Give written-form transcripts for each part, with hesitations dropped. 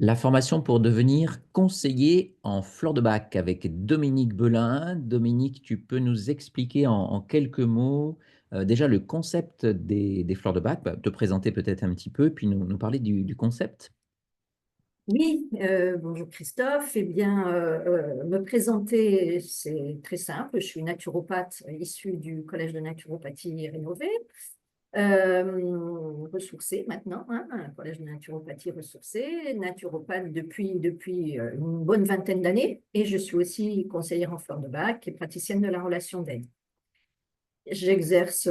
La formation pour devenir conseiller en fleurs de bac avec Dominique Belin. Dominique, tu peux nous expliquer en quelques mots déjà le concept des fleurs de bac, te présenter peut-être un petit peu, puis nous parler du concept. Oui, bonjour Christophe. Eh bien, me présenter, c'est très simple. Je suis naturopathe issue du Collège de naturopathie rénové, ressourcée maintenant, hein, un collège de naturopathie ressourcé, naturopathe depuis une bonne vingtaine d'années, et je suis aussi conseillère en fleurs de bac et praticienne de la relation d'aide. J'exerce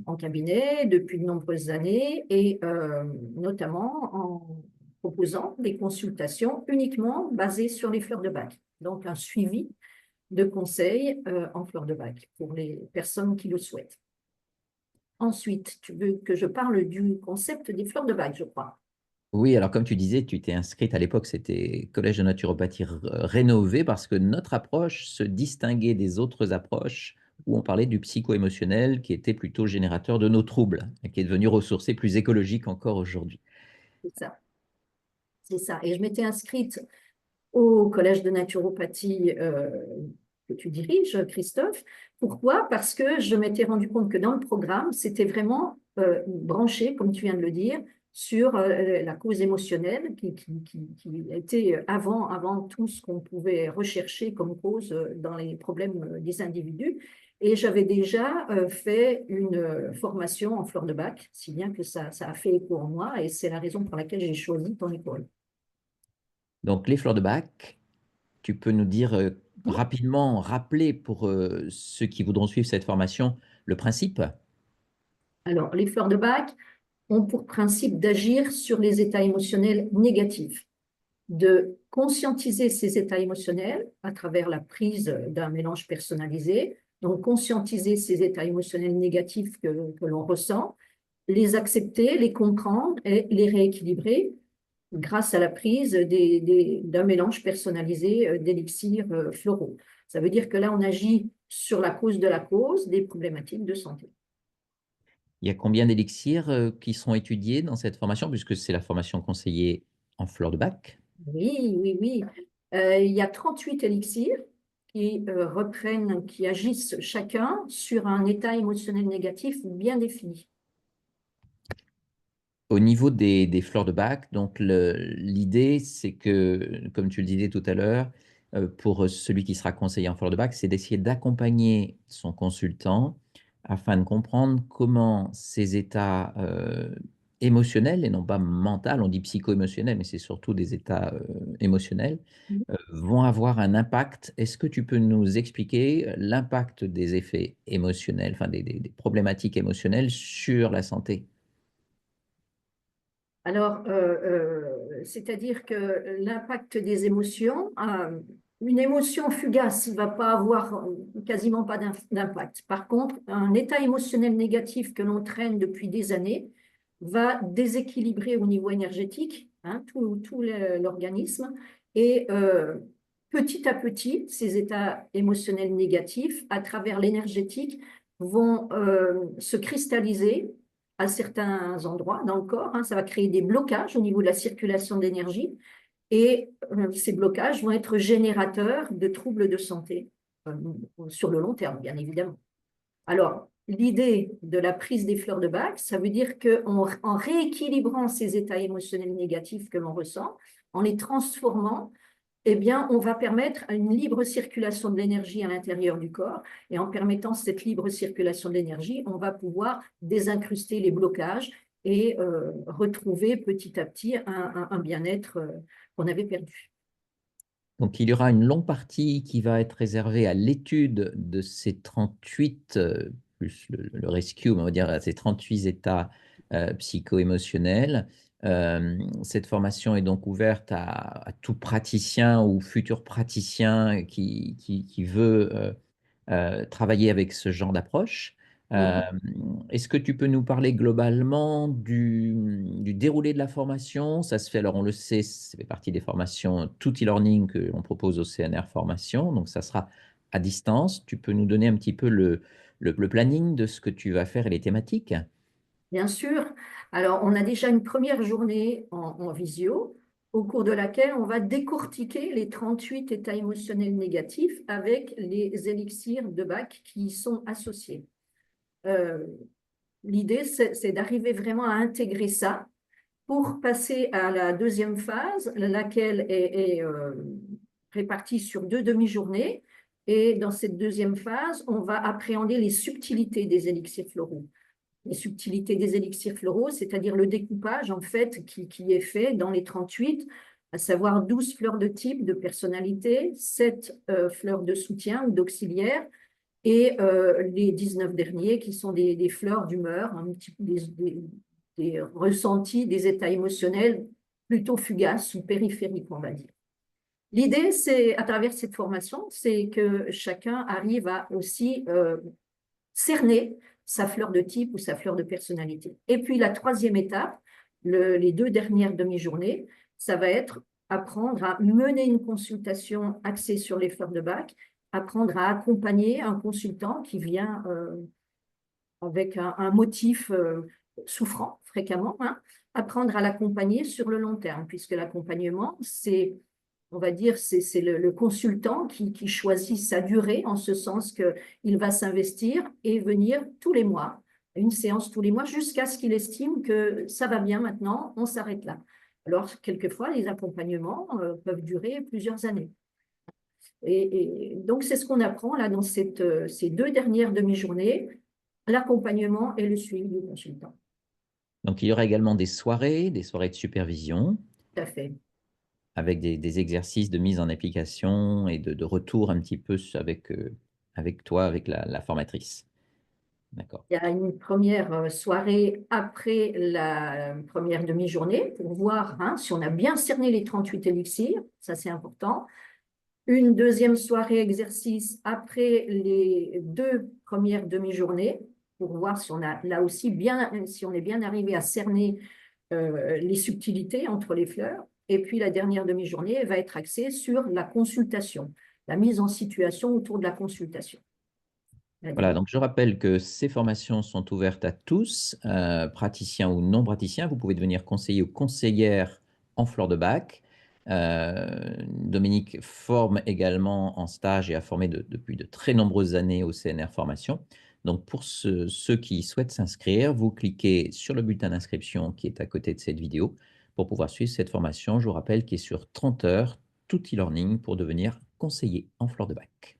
en cabinet depuis de nombreuses années et notamment en proposant des consultations uniquement basées sur les fleurs de bac. Donc, un suivi de conseils en fleurs de bac pour les personnes qui le souhaitent. Ensuite, tu veux que je parle du concept des fleurs de bac, je crois. Oui, alors comme tu disais, tu t'es inscrite à l'époque, c'était Collège de naturopathie rénové parce que notre approche se distinguait des autres approches où on parlait du psycho-émotionnel qui était plutôt générateur de nos troubles et qui est devenu ressourcé plus écologique encore aujourd'hui. C'est ça. C'est ça. Et je m'étais inscrite au Collège de naturopathie que tu diriges, Christophe. Pourquoi? Parce que je m'étais rendu compte que dans le programme, c'était vraiment branché, comme tu viens de le dire, sur la cause émotionnelle qui était avant tout ce qu'on pouvait rechercher comme cause dans les problèmes des individus. Et j'avais déjà fait une formation en fleurs de bac, si bien que ça a fait écho en moi, et c'est la raison pour laquelle j'ai choisi ton école. Donc les fleurs de bac, tu peux nous dire rapidement, rappeler pour ceux qui voudront suivre cette formation le principe? Alors, les fleurs de bac ont pour principe d'agir sur les états émotionnels négatifs, de conscientiser ces états émotionnels à travers la prise d'un mélange personnalisé, donc conscientiser ces états émotionnels négatifs que l'on ressent, les accepter, les comprendre et les rééquilibrer grâce à la prise d'un mélange personnalisé d'élixirs floraux. Ça veut dire que là, on agit sur la cause de la cause des problématiques de santé. Il y a combien d'élixirs qui sont étudiés dans cette formation, puisque c'est la formation conseillée en fleurs de bac? Oui, oui, oui. Il y a 38 élixirs qui reprennent, qui agissent chacun sur un état émotionnel négatif bien défini. Au niveau des fleurs de bac, donc l'idée, c'est que, comme tu le disais tout à l'heure, pour celui qui sera conseiller en fleurs de bac, c'est d'essayer d'accompagner son consultant afin de comprendre comment ces états émotionnels, et non pas mentaux, on dit psycho-émotionnels, mais c'est surtout des états émotionnels, vont avoir un impact. Est-ce que tu peux nous expliquer l'impact des effets émotionnels, enfin des problématiques émotionnelles sur la santé? Alors, c'est-à-dire que l'impact des émotions, une émotion fugace ne va pas avoir quasiment pas d'impact. Par contre, un état émotionnel négatif que l'on traîne depuis des années va déséquilibrer au niveau énergétique, hein, tout l'organisme et petit à petit, ces états émotionnels négatifs, à travers l'énergétique, vont se cristalliser à certains endroits dans le corps, hein. Ça va créer des blocages au niveau de la circulation d'énergie et ces blocages vont être générateurs de troubles de santé sur le long terme, bien évidemment. Alors, l'idée de la prise des fleurs de bac, ça veut dire qu'en rééquilibrant ces états émotionnels négatifs que l'on ressent, en les transformant, eh bien, on va permettre une libre circulation de l'énergie à l'intérieur du corps. Et en permettant cette libre circulation de l'énergie, on va pouvoir désincruster les blocages et retrouver petit à petit un bien-être qu'on avait perdu. Donc, il y aura une longue partie qui va être réservée à l'étude de ces 38, plus le rescue, on va dire, à ces 38 états psycho-émotionnels. Cette formation est donc ouverte à tout praticien ou futur praticien qui veut travailler avec ce genre d'approche. Euh, Oui. Est-ce que tu peux nous parler globalement du déroulé de la formation? Ça se fait, alors on le sait, ça fait partie des formations tout e-learning que l'on propose au CNR Formation, donc ça sera à distance. Tu peux nous donner un petit peu le planning de ce que tu vas faire et les thématiques? Bien sûr. Alors, on a déjà une première journée en visio au cours de laquelle on va décortiquer les 38 états émotionnels négatifs avec les élixirs de Bach qui y sont associés. L'idée, c'est d'arriver vraiment à intégrer ça pour passer à la deuxième phase, laquelle est répartie sur 2 demi-journées. Et dans cette deuxième phase, on va appréhender les subtilités des élixirs floraux. Les subtilités des élixirs floraux, c'est-à-dire le découpage en fait qui est fait dans les 38, à savoir 12 fleurs de type de personnalité, 7 fleurs de soutien ou d'auxiliaire, et les 19 derniers qui sont des fleurs d'humeur, des ressentis, des états émotionnels plutôt fugaces ou périphériques, on va dire. L'idée, c'est, à travers cette formation, c'est que chacun arrive à aussi cerner sa fleur de type ou sa fleur de personnalité. Et puis la troisième étape, les 2 dernières demi-journées, ça va être apprendre à mener une consultation axée sur les fleurs de Bach, apprendre à accompagner un consultant qui vient avec un motif souffrant fréquemment, hein, apprendre à l'accompagner sur le long terme, puisque l'accompagnement, c'est, on va dire, c'est le consultant qui choisit sa durée, en ce sens qu'il va s'investir et venir tous les mois, une séance tous les mois, jusqu'à ce qu'il estime que ça va bien maintenant, on s'arrête là. Alors, quelquefois, les accompagnements peuvent durer plusieurs années. Et donc, c'est ce qu'on apprend là dans ces 2 dernières demi-journées, l'accompagnement et le suivi du consultant. Donc, il y aura également des soirées de supervision, Tout à fait. avec des exercices de mise en application et de retour un petit peu avec toi, avec la formatrice. D'accord. Il y a une première soirée après la première demi-journée pour voir hein, si on a bien cerné les 38 élixirs, ça c'est important. Une deuxième soirée exercice après les 2 premières demi-journées pour voir si on a là aussi si on est bien arrivé à cerner les subtilités entre les fleurs. Et puis la dernière demi-journée va être axée sur la consultation, la mise en situation autour de la consultation. Voilà, donc je rappelle que ces formations sont ouvertes à tous, praticiens ou non praticiens. Vous pouvez devenir conseiller ou conseillère en fleurs de bac. Dominique forme également en stage et a formé depuis de très nombreuses années au CNR Formation. Donc pour ceux qui souhaitent s'inscrire, vous cliquez sur le bulletin d'inscription qui est à côté de cette vidéo pour pouvoir suivre cette formation. Je vous rappelle qu'il est sur 30 heures, tout e-learning pour devenir conseiller en fleurs de bac.